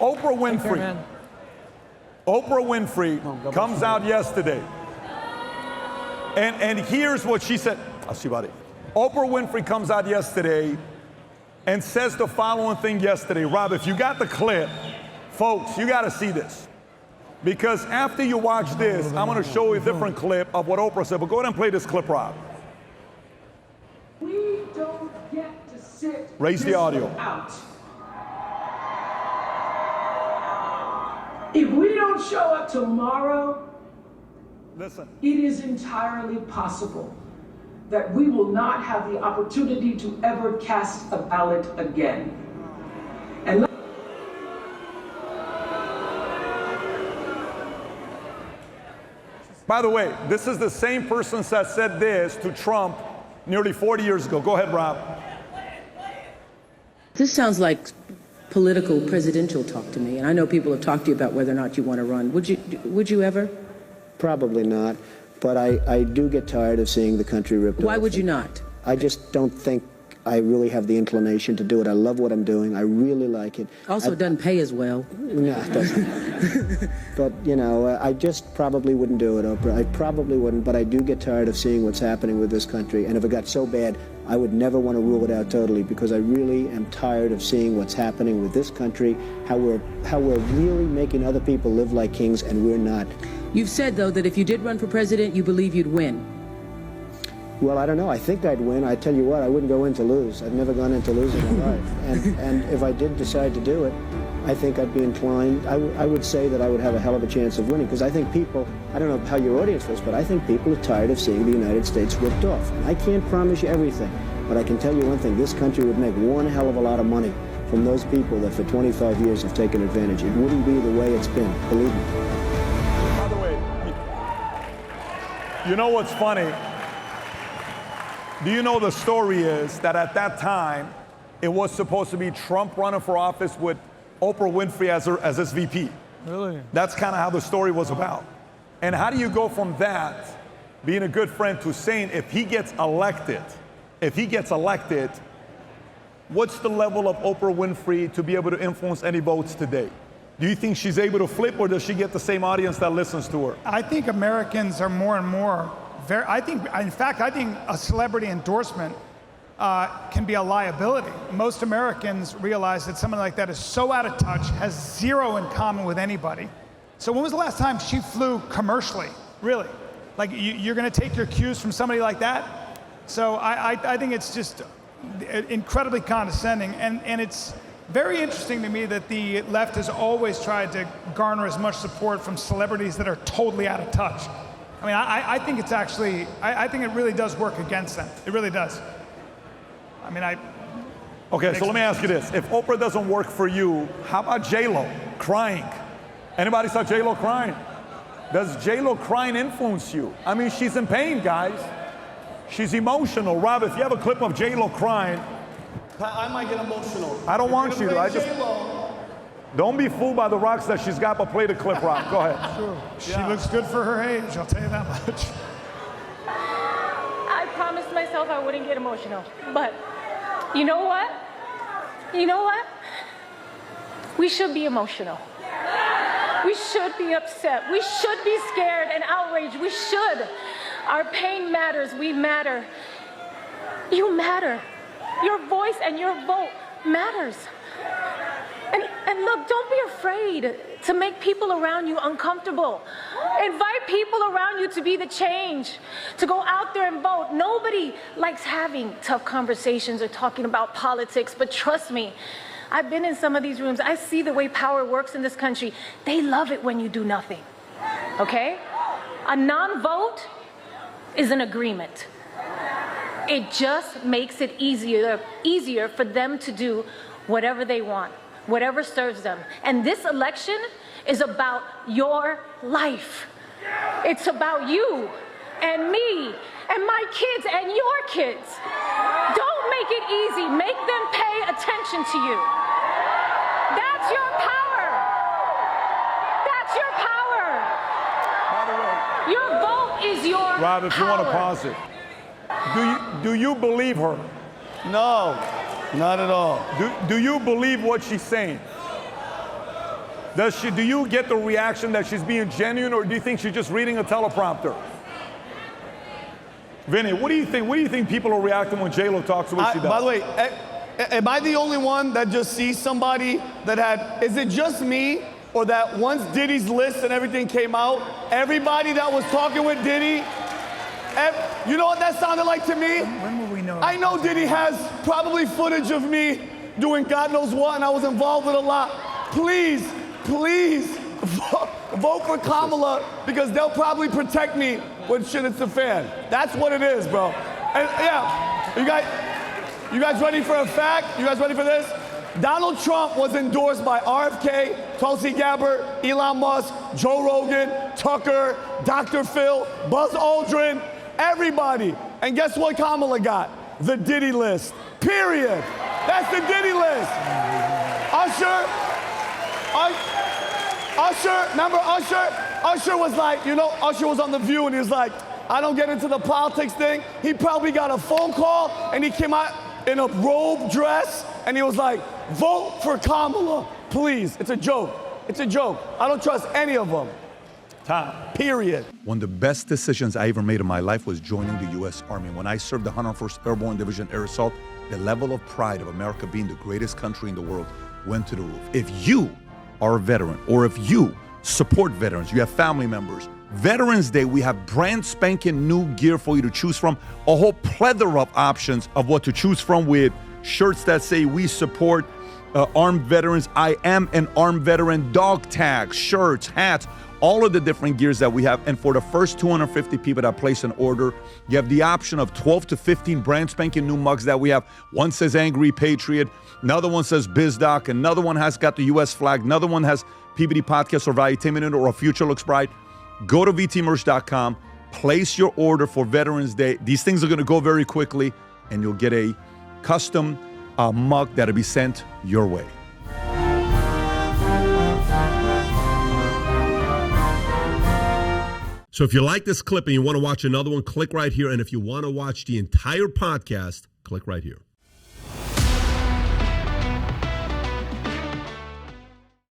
Oprah Winfrey. Care, Oprah Winfrey comes out yesterday. And here's what she said. I'll see about it. Oprah Winfrey comes out yesterday and says the following thing yesterday. Rob, if you got the clip, folks, you got to see this. Because after you watch this, I'm going to show you a different clip of what Oprah said. But go ahead and play this clip, Rob. We don't get to sit. Raise the audio. Out. If we don't show up tomorrow, listen, it is entirely possible that we will not have the opportunity to ever cast a ballot again. And by the way, this is the same person that said this to Trump nearly 40 years ago. Go ahead, Rob. This sounds like political presidential talk to me, and I know people have talked to you about whether or not you want to run. Would you ever? Probably not, but I do get tired of seeing the country ripped off. Why would you not? I just don't think I really have the inclination to do it. I love what I'm doing. I really like it. Also, it doesn't pay as well. No, it doesn't. But, you know, I just probably wouldn't do it, Oprah. I probably wouldn't, but I do get tired of seeing what's happening with this country. And if it got so bad, I would never want to rule it out totally, because I really am tired of seeing what's happening with this country, how we're really making other people live like kings, and we're not. You've said, though, that if you did run for president, you believe you'd win. Well, I don't know. I think I'd win. I tell you what, I wouldn't go in to lose. I've never gone in to lose in my life. And if I did decide to do it, I think I'd be inclined. I would say that I would have a hell of a chance of winning, because I think people, I don't know how your audience feels, but I think people are tired of seeing the United States ripped off. I can't promise you everything, but I can tell you one thing. This country would make one hell of a lot of money from those people that for 25 years have taken advantage. It wouldn't be the way it's been, believe me. By the way, you know what's funny? Do you know the story is that at that time, it was supposed to be Trump running for office with Oprah Winfrey as his VP. Really? That's kind of how the story was about. And how do you go from that, being a good friend, to saying if he gets elected, what's the level of Oprah Winfrey to be able to influence any votes today? Do you think she's able to flip, or does she get the same audience that listens to her? I think Americans are more and more I think a celebrity endorsement can be a liability. Most Americans realize that someone like that is so out of touch, has zero in common with anybody. So when was the last time she flew commercially? Really? Like, you're going to take your cues from somebody like that? So I think it's just incredibly condescending, and it's very interesting to me that the left has always tried to garner as much support from celebrities that are totally out of touch. I mean, I think it's actually, I think it really does work against them. It really does. I mean, Okay, so let me ask you this. If Oprah doesn't work for you, how about J-Lo crying? Anybody saw J-Lo crying? Does J-Lo crying influence you? I mean, she's in pain, guys. She's emotional. Rob, if you have a clip of J-Lo crying. I might get emotional. I don't want you to. I just... Don't be fooled by the rocks that she's got, but play the clip, Rob. Go ahead. Sure. She looks good for her age, I'll tell you that much. I promised myself I wouldn't get emotional, but you know what? We should be emotional. We should be upset. We should be scared and outraged. We should. Our pain matters. We matter. You matter. Your voice and your vote matters. And look, don't be afraid to make people around you uncomfortable. Invite people around you to be the change, to go out there and vote. Nobody likes having tough conversations or talking about politics, but trust me, I've been in some of these rooms. I see the way power works in this country. They love it when you do nothing, okay? A non-vote is an agreement. It just makes it easier for them to do whatever they want, whatever serves them. And this election is about your life. It's about you and me and my kids and your kids. Don't make it easy. Make them pay attention to you. That's your power. That's your power. By the way, your vote is your Rob, if you want to pause it. Do you believe her? No, not at all. Do you believe what she's saying? Do you get the reaction that she's being genuine, or do you think she's just reading a teleprompter? Vinny, what do you think? What do you think people are reacting when J-Lo talks to what she does? By the way, am I the only one that just sees somebody that had, is it just me, or that once Diddy's list and everything came out, everybody that was talking with Diddy, you know what that sounded like to me? When will we know? I know Diddy has probably footage of me doing God knows what, and I was involved with a lot. Please, please, vote for Kamala, because they'll probably protect me when shit hits the fan. That's what it is, bro. And yeah, you guys ready for a fact? You guys ready for this? Donald Trump was endorsed by RFK, Tulsi Gabbard, Elon Musk, Joe Rogan, Tucker, Dr. Phil, Buzz Aldrin, everybody. And guess what Kamala got? The Diddy list, period. That's the Diddy list. Usher, remember Usher? Usher was like, you know, Usher was on The View and he was like, I don't get into the politics thing. He probably got a phone call and he came out in a robe dress and he was like, vote for Kamala, please. It's a joke. It's a joke. I don't trust any of them. Tom. Period. One of the best decisions I ever made in my life was joining the U.S. Army. When I served the 101st Airborne Division Air Assault, the level of pride of America being the greatest country in the world went to the roof. If you are a veteran, or if you support veterans, you have family members, Veterans Day, we have brand spanking new gear for you to choose from, a whole plethora of options of what to choose from, with shirts that say we support armed veterans, I am an armed veteran, dog tags, shirts, hats, all of the different gears that we have. And for the first 250 people that place an order, you have the option of 12 to 15 brand spanking new mugs that we have. One says Angry Patriot, another one says BizDoc, another one has got the US flag, another one has PBD Podcast or Valuetainment or A Future Looks Bright. Go to vtmerch.com, place your order for Veterans Day. These things are gonna go very quickly, and you'll get a custom mug that'll be sent your way. So if you like this clip and you want to watch another one, click right here. And if you want to watch the entire podcast, click right here.